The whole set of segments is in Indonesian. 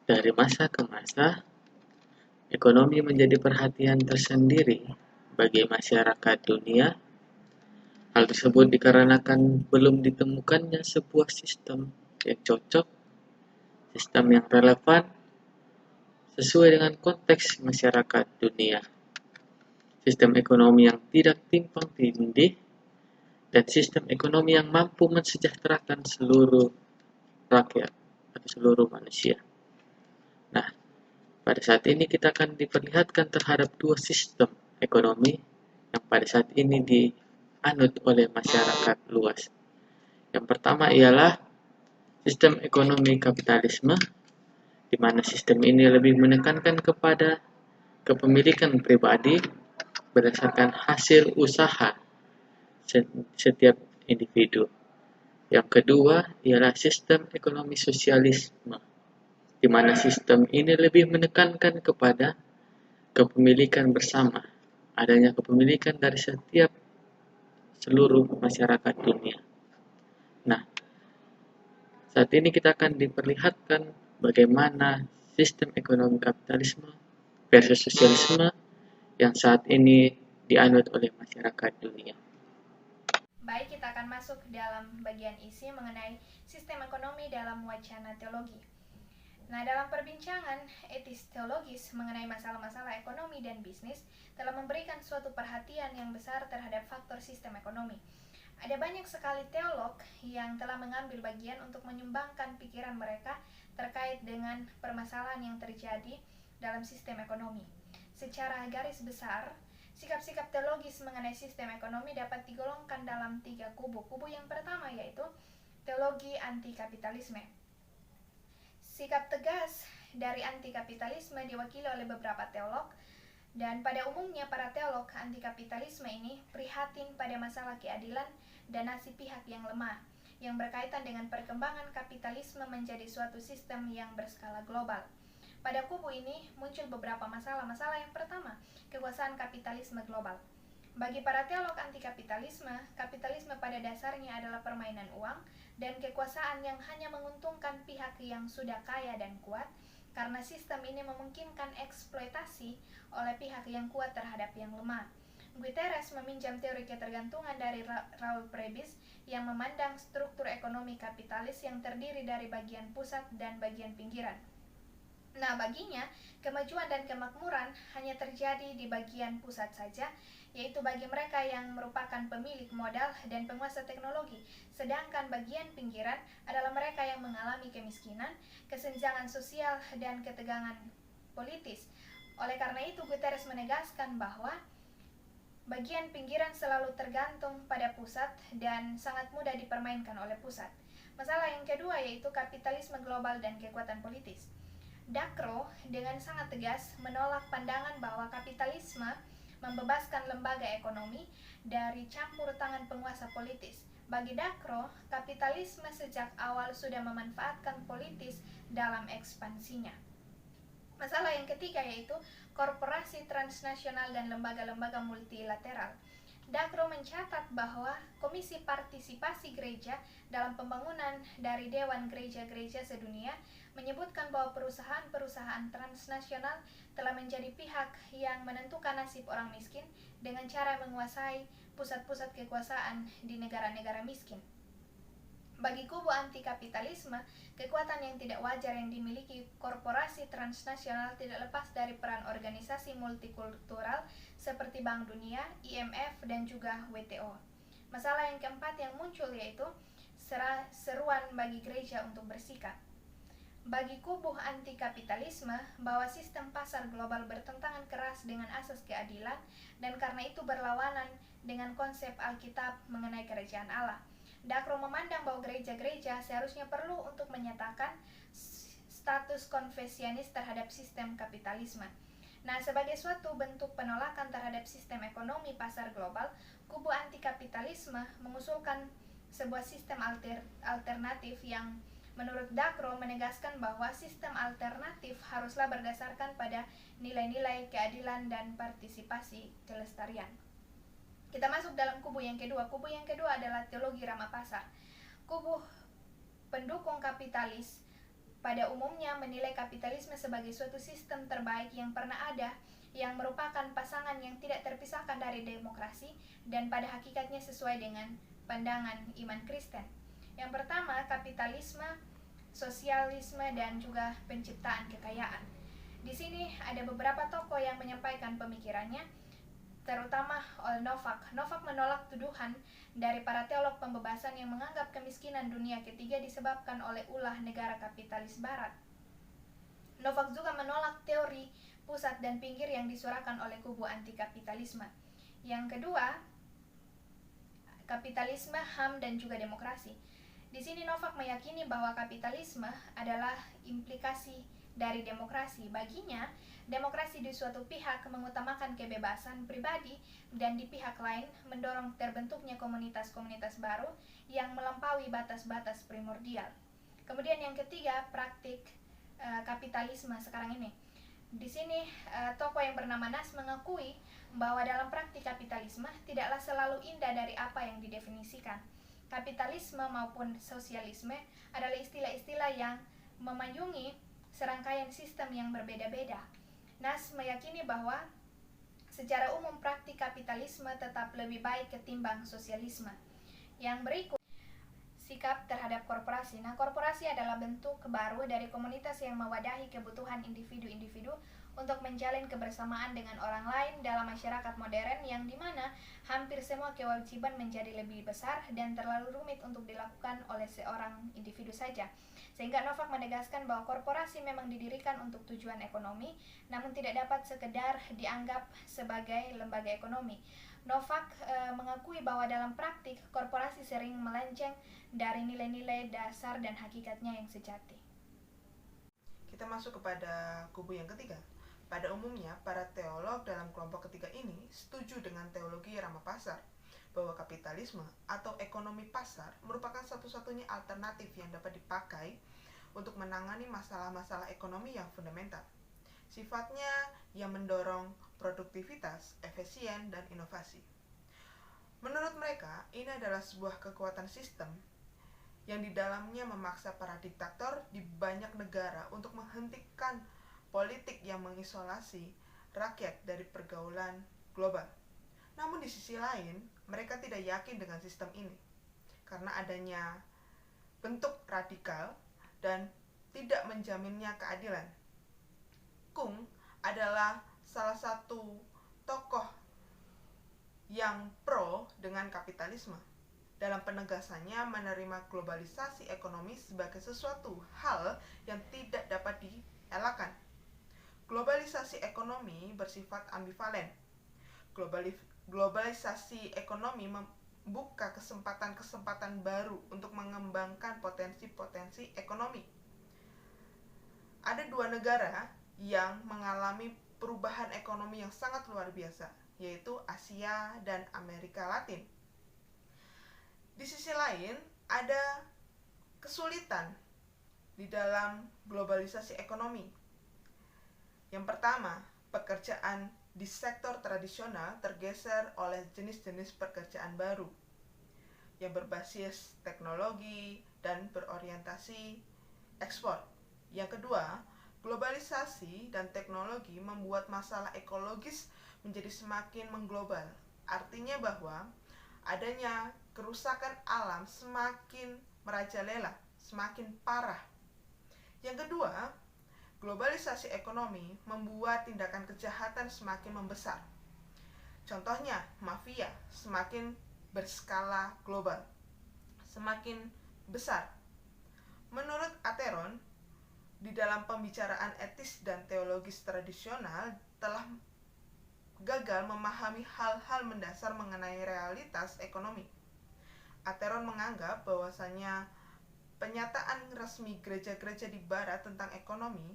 Dari masa ke masa, ekonomi menjadi perhatian tersendiri bagi masyarakat dunia. Hal tersebut dikarenakan belum ditemukannya sebuah sistem yang cocok, sistem yang relevan, sesuai dengan konteks masyarakat dunia. Sistem ekonomi yang tidak timpang tindih, dan sistem ekonomi yang mampu mensejahterakan seluruh rakyat atau seluruh manusia. Nah, pada saat ini kita akan diperlihatkan terhadap dua sistem ekonomi yang pada saat ini dianut oleh masyarakat luas. Yang pertama ialah sistem ekonomi kapitalisme, di mana sistem ini lebih menekankan kepada kepemilikan pribadi berdasarkan hasil usaha setiap individu. Yang kedua ialah sistem ekonomi sosialisme, di mana sistem ini lebih menekankan kepada kepemilikan bersama, adanya kepemilikan dari setiap seluruh masyarakat dunia. Nah, saat ini kita akan diperlihatkan bagaimana sistem ekonomi kapitalisme versus sosialisme yang saat ini dianut oleh masyarakat dunia. Baik, kita akan masuk dalam bagian isi mengenai sistem ekonomi dalam wacana teologi. Nah, dalam perbincangan etis teologis mengenai masalah-masalah ekonomi dan bisnis, telah memberikan suatu perhatian yang besar terhadap faktor sistem ekonomi. Ada banyak sekali teolog yang telah mengambil bagian untuk menyumbangkan pikiran mereka terkait dengan permasalahan yang terjadi dalam sistem ekonomi. Secara garis besar, sikap-sikap teologis mengenai sistem ekonomi dapat digolongkan dalam 3 kubu. Kubu yang pertama yaitu teologi anti-kapitalisme. Sikap tegas dari anti-kapitalisme diwakili oleh beberapa teolog, dan pada umumnya para teolog anti-kapitalisme ini prihatin pada masalah keadilan dan nasib pihak yang lemah, yang berkaitan dengan perkembangan kapitalisme menjadi suatu sistem yang berskala global. Pada kubu ini muncul beberapa masalah. Yang pertama, kekuasaan kapitalisme global. Bagi para teolog anti-kapitalisme, kapitalisme pada dasarnya adalah permainan uang dan kekuasaan yang hanya menguntungkan pihak yang sudah kaya dan kuat, karena sistem ini memungkinkan eksploitasi oleh pihak yang kuat terhadap yang lemah. Guterres meminjam teori ketergantungan dari Raul Prebisch yang memandang struktur ekonomi kapitalis yang terdiri dari bagian pusat dan bagian pinggiran. Nah, baginya, kemajuan dan kemakmuran hanya terjadi di bagian pusat saja, yaitu bagi mereka yang merupakan pemilik modal dan penguasa teknologi, sedangkan bagian pinggiran adalah mereka yang mengalami kemiskinan, kesenjangan sosial, dan ketegangan politis. Oleh karena itu, Guterres menegaskan bahwa bagian pinggiran selalu tergantung pada pusat dan sangat mudah dipermainkan oleh pusat. Masalah yang kedua yaitu kapitalisme global dan kekuatan politis. Dakro dengan sangat tegas menolak pandangan bahwa kapitalisme membebaskan lembaga ekonomi dari campur tangan penguasa politis. Bagi Dakro, kapitalisme sejak awal sudah memanfaatkan politis dalam ekspansinya. Masalah yang ketiga yaitu korporasi transnasional dan lembaga-lembaga multilateral. Dakro mencatat bahwa Komisi Partisipasi Gereja dalam pembangunan dari Dewan Gereja-Gereja Sedunia menyebutkan bahwa perusahaan-perusahaan transnasional telah menjadi pihak yang menentukan nasib orang miskin dengan cara menguasai pusat-pusat kekuasaan di negara-negara miskin. Bagi kubu anti-kapitalisme, kekuatan yang tidak wajar yang dimiliki korporasi transnasional tidak lepas dari peran organisasi multikultural seperti Bank Dunia, IMF, dan juga WTO. Masalah yang keempat yang muncul yaitu seruan bagi gereja untuk bersikap. Bagi kubu anti-kapitalisme, bahwa sistem pasar global bertentangan keras dengan asas keadilan dan karena itu berlawanan dengan konsep Alkitab mengenai kerajaan Allah. Dakro memandang bahwa gereja-gereja seharusnya perlu untuk menyatakan status konfesianis terhadap sistem kapitalisme. Nah, sebagai suatu bentuk penolakan terhadap sistem ekonomi pasar global, kubu anti-kapitalisme mengusulkan sebuah sistem alternatif yang menurut Dakro menegaskan bahwa sistem alternatif haruslah berdasarkan pada nilai-nilai keadilan dan partisipasi kelestarian. Kita masuk dalam kubu yang kedua. Kubu yang kedua adalah teologi Ramapasa. Kubu pendukung kapitalis pada umumnya menilai kapitalisme sebagai suatu sistem terbaik yang pernah ada, yang merupakan pasangan yang tidak terpisahkan dari demokrasi dan pada hakikatnya sesuai dengan pandangan iman Kristen. Yang pertama, kapitalisme, sosialisme, dan juga penciptaan kekayaan. Di sini ada beberapa tokoh yang menyampaikan pemikirannya, terutama oleh Novak. Novak menolak tuduhan dari para teolog pembebasan yang menganggap kemiskinan dunia ketiga disebabkan oleh ulah negara kapitalis barat. Novak juga menolak teori pusat dan pinggir yang disuarakan oleh kubu anti-kapitalisme. Yang kedua, kapitalisme, HAM, dan juga demokrasi. Di sini Novak meyakini bahwa kapitalisme adalah implikasi dari demokrasi. Baginya, demokrasi di suatu pihak mengutamakan kebebasan pribadi dan di pihak lain mendorong terbentuknya komunitas-komunitas baru yang melampaui batas-batas primordial. Kemudian yang ketiga, praktik kapitalisme sekarang ini. Di sini tokoh yang bernama Nas mengakui bahwa dalam praktik kapitalisme tidaklah selalu indah dari apa yang didefinisikan. Kapitalisme maupun sosialisme adalah istilah-istilah yang memayungi serangkaian sistem yang berbeda-beda. Nas meyakini bahwa secara umum praktik kapitalisme tetap lebih baik ketimbang sosialisme. Yang berikut, sikap terhadap korporasi. Nah, korporasi adalah bentuk baru dari komunitas yang mewadahi kebutuhan individu-individu untuk menjalin kebersamaan dengan orang lain dalam masyarakat modern yang dimana hampir semua kewajiban menjadi lebih besar dan terlalu rumit untuk dilakukan oleh seorang individu saja. Sehingga Novak menegaskan bahwa korporasi memang didirikan untuk tujuan ekonomi, namun tidak dapat sekedar dianggap sebagai lembaga ekonomi. Novak mengakui bahwa dalam praktik korporasi sering melenceng dari nilai-nilai dasar dan hakikatnya yang sejati. Kita masuk kepada kubu yang ketiga. Pada umumnya, para teolog dalam kelompok ketiga ini setuju dengan teologi Rama Pasar, bahwa kapitalisme atau ekonomi pasar merupakan satu-satunya alternatif yang dapat dipakai untuk menangani masalah-masalah ekonomi yang fundamental. Sifatnya yang mendorong produktivitas, efisien, dan inovasi. Menurut mereka, ini adalah sebuah kekuatan sistem yang di dalamnya memaksa para diktator di banyak negara untuk menghentikan politik yang mengisolasi rakyat dari pergaulan global. Namun di sisi lain, mereka tidak yakin dengan sistem ini karena adanya bentuk radikal dan tidak menjaminnya keadilan. Kung adalah salah satu tokoh yang pro dengan kapitalisme. Dalam penegasannya menerima globalisasi ekonomi sebagai sesuatu hal yang tidak dapat dielakkan. Globalisasi ekonomi bersifat ambivalen. Globalisasi ekonomi membuka kesempatan-kesempatan baru untuk mengembangkan potensi-potensi ekonomi. Ada dua negara yang mengalami perubahan ekonomi yang sangat luar biasa, yaitu Asia dan Amerika Latin. Di sisi lain, ada kesulitan di dalam globalisasi ekonomi. Yang pertama, pekerjaan di sektor tradisional tergeser oleh jenis-jenis pekerjaan baru yang berbasis teknologi dan berorientasi ekspor. Yang kedua, globalisasi dan teknologi membuat masalah ekologis menjadi semakin mengglobal. Artinya bahwa adanya kerusakan alam semakin merajalela, semakin parah. Yang kedua, globalisasi ekonomi membuat tindakan kejahatan semakin membesar. Contohnya, mafia semakin berskala global, semakin besar. Menurut Atheron, di dalam pembicaraan etis dan teologis tradisional telah gagal memahami hal-hal mendasar mengenai realitas ekonomi. Atheron menganggap bahwasanya penyataan resmi gereja-gereja di barat tentang ekonomi,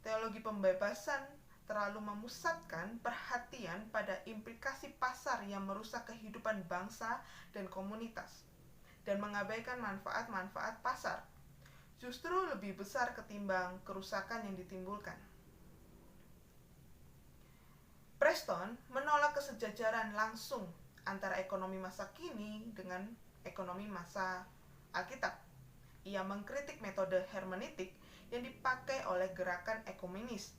teologi pembebasan terlalu memusatkan perhatian pada implikasi pasar yang merusak kehidupan bangsa dan komunitas, dan mengabaikan manfaat-manfaat pasar, justru lebih besar ketimbang kerusakan yang ditimbulkan. Preston menolak kesejajaran langsung antara ekonomi masa kini dengan ekonomi masa Alkitab. Ia mengkritik metode hermeneutik yang dipakai oleh gerakan ekumenis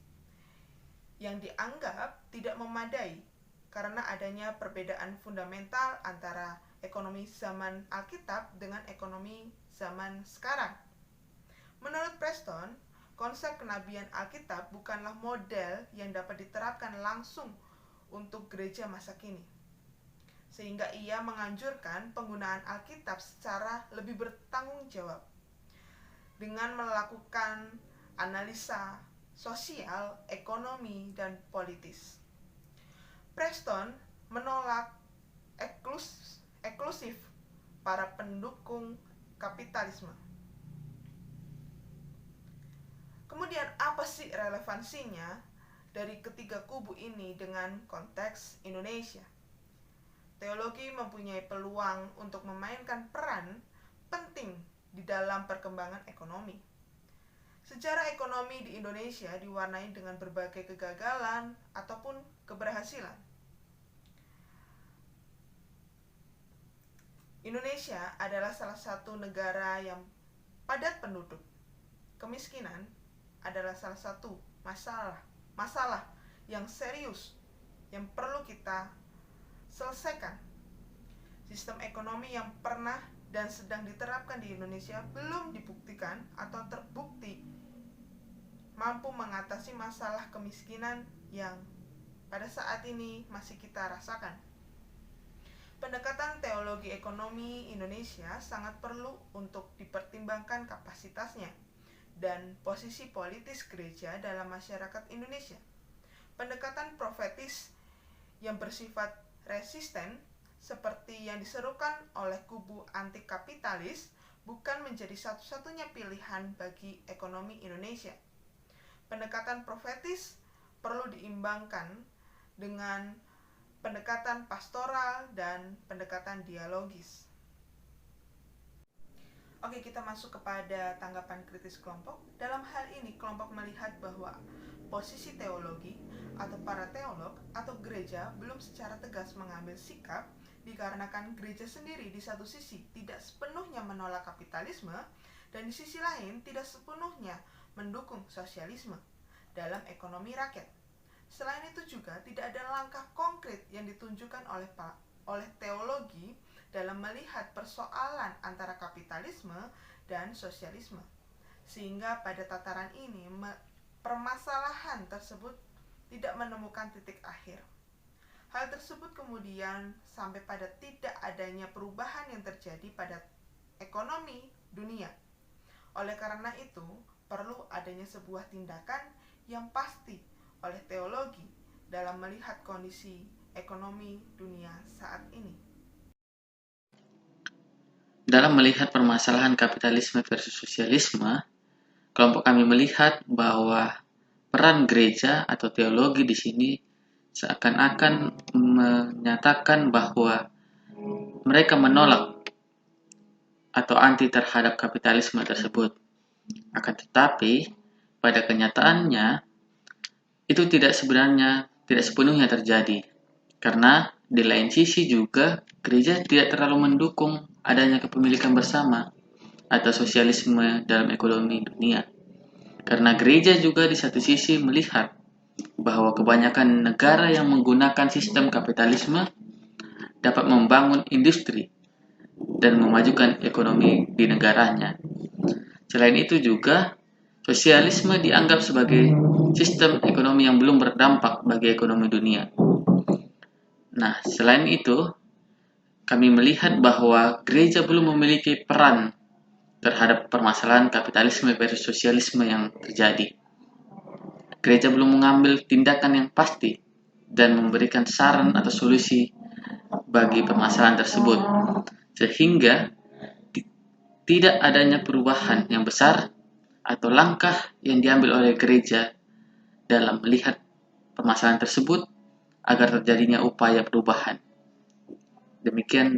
yang dianggap tidak memadai karena adanya perbedaan fundamental antara ekonomi zaman Alkitab dengan ekonomi zaman sekarang. Menurut Preston, konsep kenabian Alkitab bukanlah model yang dapat diterapkan langsung untuk gereja masa kini, sehingga ia menganjurkan penggunaan Alkitab secara lebih bertanggung jawab dengan melakukan analisa sosial, ekonomi, dan politis. Preston menolak eksklusif para pendukung kapitalisme. Kemudian apa sih relevansinya dari ketiga kubu ini dengan konteks Indonesia? Teologi mempunyai peluang untuk memainkan peran penting di dalam perkembangan ekonomi. Sejarah ekonomi di Indonesia diwarnai dengan berbagai kegagalan ataupun keberhasilan. Indonesia adalah salah satu negara yang padat penduduk. Kemiskinan adalah salah satu masalah yang serius yang perlu kita selesaikan. Sistem ekonomi yang pernah dan sedang diterapkan di Indonesia belum dibuktikan atau terbukti mampu mengatasi masalah kemiskinan yang pada saat ini masih kita rasakan. Pendekatan teologi ekonomi Indonesia sangat perlu untuk dipertimbangkan kapasitasnya dan posisi politis gereja dalam masyarakat Indonesia. Pendekatan profetis yang bersifat resisten seperti yang diserukan oleh kubu anti kapitalis bukan menjadi satu-satunya pilihan bagi ekonomi Indonesia. Pendekatan profetis perlu diimbangkan dengan pendekatan pastoral dan pendekatan dialogis. Oke, kita masuk kepada tanggapan kritis kelompok. Dalam hal ini, kelompok melihat bahwa posisi teologi atau para teolog atau gereja belum secara tegas mengambil sikap dikarenakan gereja sendiri di satu sisi tidak sepenuhnya menolak kapitalisme dan di sisi lain tidak sepenuhnya mendukung sosialisme dalam ekonomi rakyat. Selain itu juga tidak ada langkah konkret yang ditunjukkan oleh teologi dalam melihat persoalan antara kapitalisme dan sosialisme. Sehingga pada tataran ini permasalahan tersebut tidak menemukan titik akhir. Hal tersebut kemudian sampai pada tidak adanya perubahan yang terjadi pada ekonomi dunia. Oleh karena itu, perlu adanya sebuah tindakan yang pasti oleh teologi dalam melihat kondisi ekonomi dunia saat ini. Dalam melihat permasalahan kapitalisme versus sosialisme, kelompok kami melihat bahwa peran gereja atau teologi di sini seakan-akan menyatakan bahwa mereka menolak atau anti terhadap kapitalisme tersebut. Akan tetapi, pada kenyataannya, itu tidak sepenuhnya terjadi. Karena di lain sisi juga, gereja tidak terlalu mendukung adanya kepemilikan bersama atau sosialisme dalam ekonomi dunia. Karena gereja juga di satu sisi melihat bahwa kebanyakan negara yang menggunakan sistem kapitalisme dapat membangun industri dan memajukan ekonomi di negaranya. Selain itu juga, sosialisme dianggap sebagai sistem ekonomi yang belum berdampak bagi ekonomi dunia. Nah, selain itu, kami melihat bahwa gereja belum memiliki peran terhadap permasalahan kapitalisme versus sosialisme yang terjadi. Gereja belum mengambil tindakan yang pasti dan memberikan saran atau solusi bagi permasalahan tersebut, sehingga tidak adanya perubahan yang besar atau langkah yang diambil oleh gereja dalam melihat permasalahan tersebut agar terjadinya upaya perubahan. Demikian